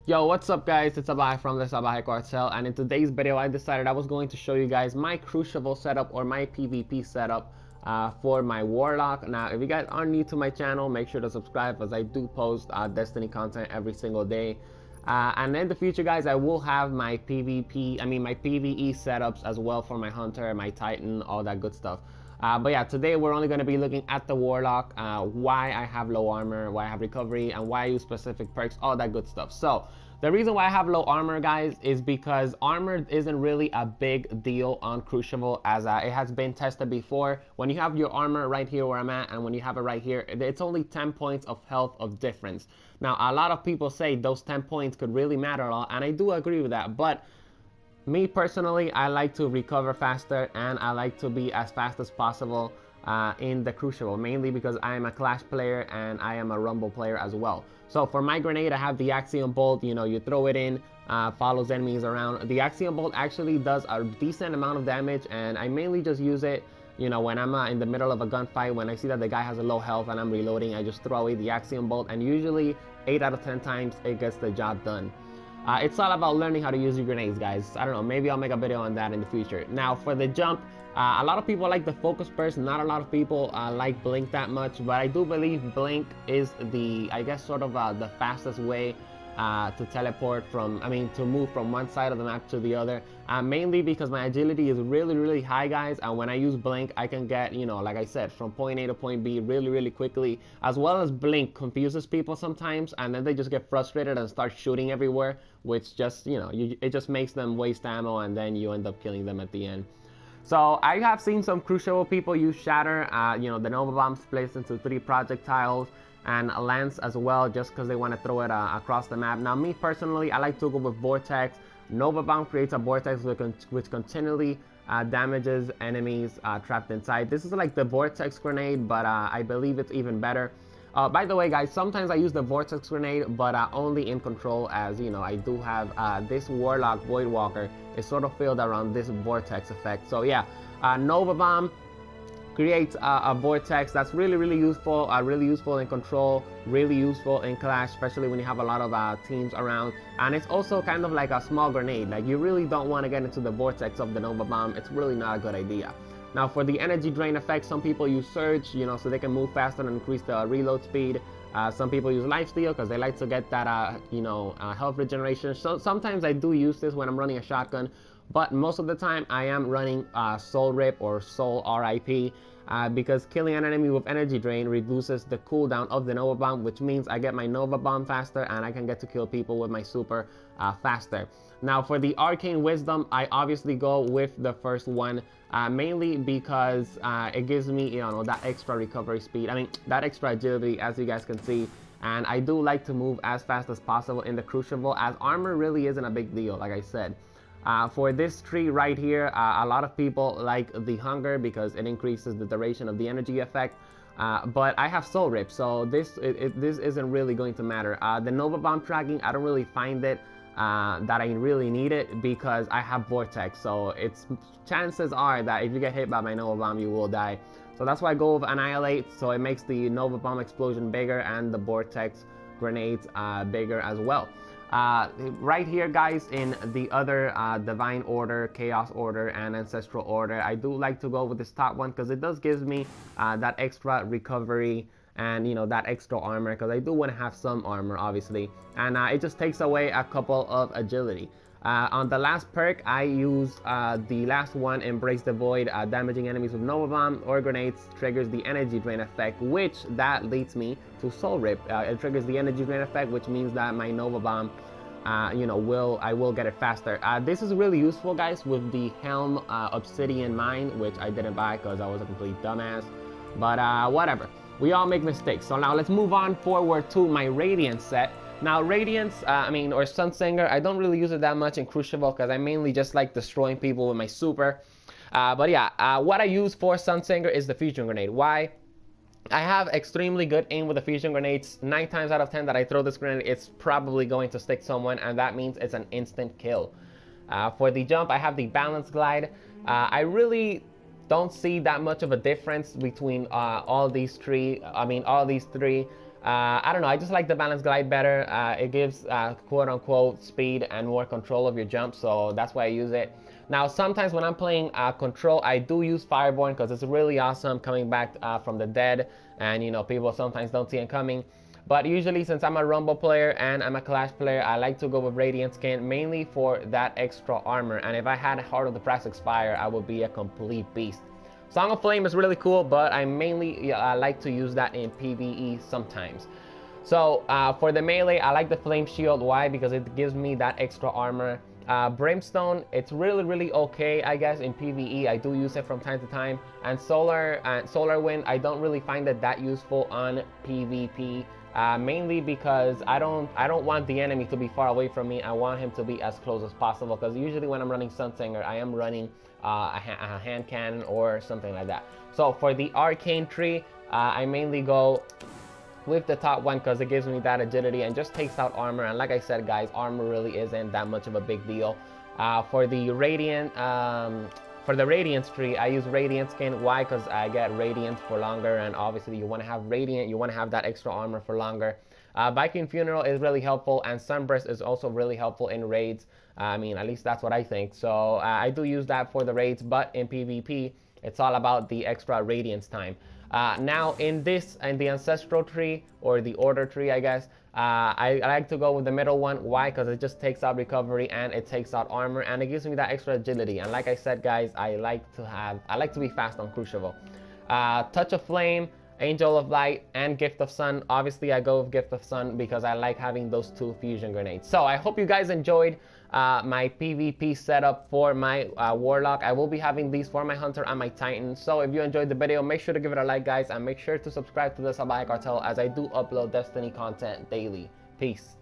Yo, what's up guys? It's Salvajee from the Salvajee Cartel, and in today's video I decided I was going to show you guys my Crucible setup or my PvP setup for my Warlock. Now, if you guys are new to my channel, make sure to subscribe as I do post Destiny content every single day. And in the future, guys, I will have my my PvE setups as well for my Hunter, my Titan, all that good stuff. But yeah, today we're only going to be looking at the Warlock, why I have low armor, why I have recovery, and why I use specific perks, all that good stuff. So, the reason why I have low armor, guys, is because armor isn't really a big deal on Crucible, as it has been tested before. When you have your armor right here where I'm at, and when you have it right here, it's only 10 points of health of difference. Now, a lot of people say those 10 points could really matter a lot, and I do agree with that, but me personally, I like to recover faster and I like to be as fast as possible in the Crucible, mainly because I am a Clash player and I am a Rumble player as well. So for my grenade, I have the Axiom Bolt. You know, you throw it in, follows enemies around. The Axiom Bolt actually does a decent amount of damage, and I mainly just use it, you know, when I'm in the middle of a gunfight. When I see that the guy has a low health and I'm reloading, I just throw away the Axiom Bolt, and usually 8 out of 10 times it gets the job done. It's all about learning how to use your grenades, guys. I don't know, maybe I'll make a video on that in the future. Now, for the jump, a lot of people like the focus burst. Not a lot of people like blink that much, but I do believe blink is the, I guess, sort of the fastest way to teleport from, to move from one side of the map to the other. Mainly because my agility is really high, guys, and when I use blink, I can get, you know, like I said, from point A to point B really quickly. As well as blink confuses people sometimes, and then they just get frustrated and start shooting everywhere, which just, you know, it just makes them waste ammo, and then you end up killing them at the end. So I have seen some Crucible people use Shatter. You know, the Nova Bomb splits into 3 projectiles, and a lance as well, just because they want to throw it across the map. Now, me personally, I like to go with Vortex. Nova Bomb creates a vortex which continually damages enemies trapped inside. This is like the Vortex grenade, but I believe it's even better. By the way, guys, sometimes I use the Vortex grenade, but only in control, as you know, I do have this Warlock Voidwalker is sort of filled around this Vortex effect. So yeah, Nova Bomb creates a vortex that's really useful, really useful in control, really useful in Clash, especially when you have a lot of teams around. And it's also kind of like a small grenade. Like, you really don't want to get into the vortex of the Nova Bomb. It's really not a good idea. Now, for the energy drain effect, some people use Surge, you know, so they can move faster and increase the reload speed. Some people use Lifesteal because they like to get that, health regeneration. So sometimes I do use this when I'm running a shotgun, but most of the time I am running Soul Rip or Soul RIP because killing an enemy with energy drain reduces the cooldown of the Nova Bomb, which means I get my Nova Bomb faster and I can get to kill people with my super faster. Now, for the Arcane Wisdom, I obviously go with the first one, mainly because it gives me, you know, that extra recovery speed, that extra agility, as you guys can see. And I do like to move as fast as possible in the Crucible, as armor really isn't a big deal, like I said. For this tree right here, a lot of people like the Hunger because it increases the duration of the energy effect. But I have Soul Rip, so this isn't really going to matter. The Nova Bomb tracking, I don't really find it that I really need it because I have Vortex. So chances are that if you get hit by my Nova Bomb, you will die. So that's why I go with Annihilate, so it makes the Nova Bomb explosion bigger and the Vortex grenades bigger as well. Right here, guys, in the other Divine Order, Chaos Order, and Ancestral Order, I do like to go with this top one because it does give me that extra recovery and, you know, that extra armor, because I do want to have some armor, obviously, and it just takes away a couple of agility. On the last perk, I use the last one, Embrace the Void. Damaging enemies with Nova Bomb or grenades triggers the energy drain effect, which that leads me to Soul Rip. It triggers the energy drain effect, which means that my Nova Bomb, I will get it faster. This is really useful, guys, with the Helm Obsidian Mine, which I didn't buy because I was a complete dumbass. But whatever. We all make mistakes. So now let's move on forward to my Radiance set. Now, Radiance, or Sunsinger, I don't really use it that much in Crucible because I mainly just like destroying people with my super. But yeah, what I use for Sunsinger is the Fusion Grenade. Why? I have extremely good aim with the Fusion Grenades. 9 times out of 10 that I throw this grenade, it's probably going to stick someone, and that means it's an instant kill. For the jump, I have the Balance Glide. I really don't see that much of a difference between all these three. I don't know, I just like the balance glide better. It gives quote unquote speed and more control of your jump, so that's why I use it. Now sometimes when I'm playing control, I do use Fireborn because it's really awesome coming back from the dead, and you know, people sometimes don't see it coming. But usually, since I'm a Rumble player and I'm a Clash player, I like to go with Radiant skin mainly for that extra armor, and if I had Heart of the Praxic Spire, I would be a complete beast. Song of Flame is really cool, but I mainly like to use that in PvE sometimes. So for the melee, I like the Flame Shield. Why? Because it gives me that extra armor. Brimstone, it's really okay, I guess, in PvE. I do use it from time to time. And Solar Wind, I don't really find it that useful on PvP. Mainly because I don't want the enemy to be far away from me. I want him to be as close as possible, because usually when I'm running Sunsinger, I am running a hand cannon or something like that. So for the Arcane Tree, I mainly go with the top one because it gives me that agility and just takes out armor. And like I said, guys, armor really isn't that much of a big deal. For the Radiance tree, I use Radiant skin. Why? Because I get Radiant for longer, and obviously you want to have Radiant, you want to have that extra armor for longer. Viking Funeral is really helpful, and Sunburst is also really helpful in raids. I mean, at least that's what I think. So I do use that for the raids, but in PvP, it's all about the extra Radiance time. Now in the Ancestral tree, or the Order tree, I guess, I like to go with the middle one. Why? Because it just takes out recovery and it takes out armor, and it gives me that extra agility. And like I said, guys, I like to be fast on Crucible. Touch of Flame, Angel of Light, and Gift of Sun. Obviously, I go with Gift of Sun because I like having those two fusion grenades. So I hope you guys enjoyed my PvP setup for my Warlock. I will be having these for my Hunter and my Titan. So if you enjoyed the video, make sure to give it a like, guys, and make sure to subscribe to the Salvajee Cartel, as I do upload Destiny content daily. Peace.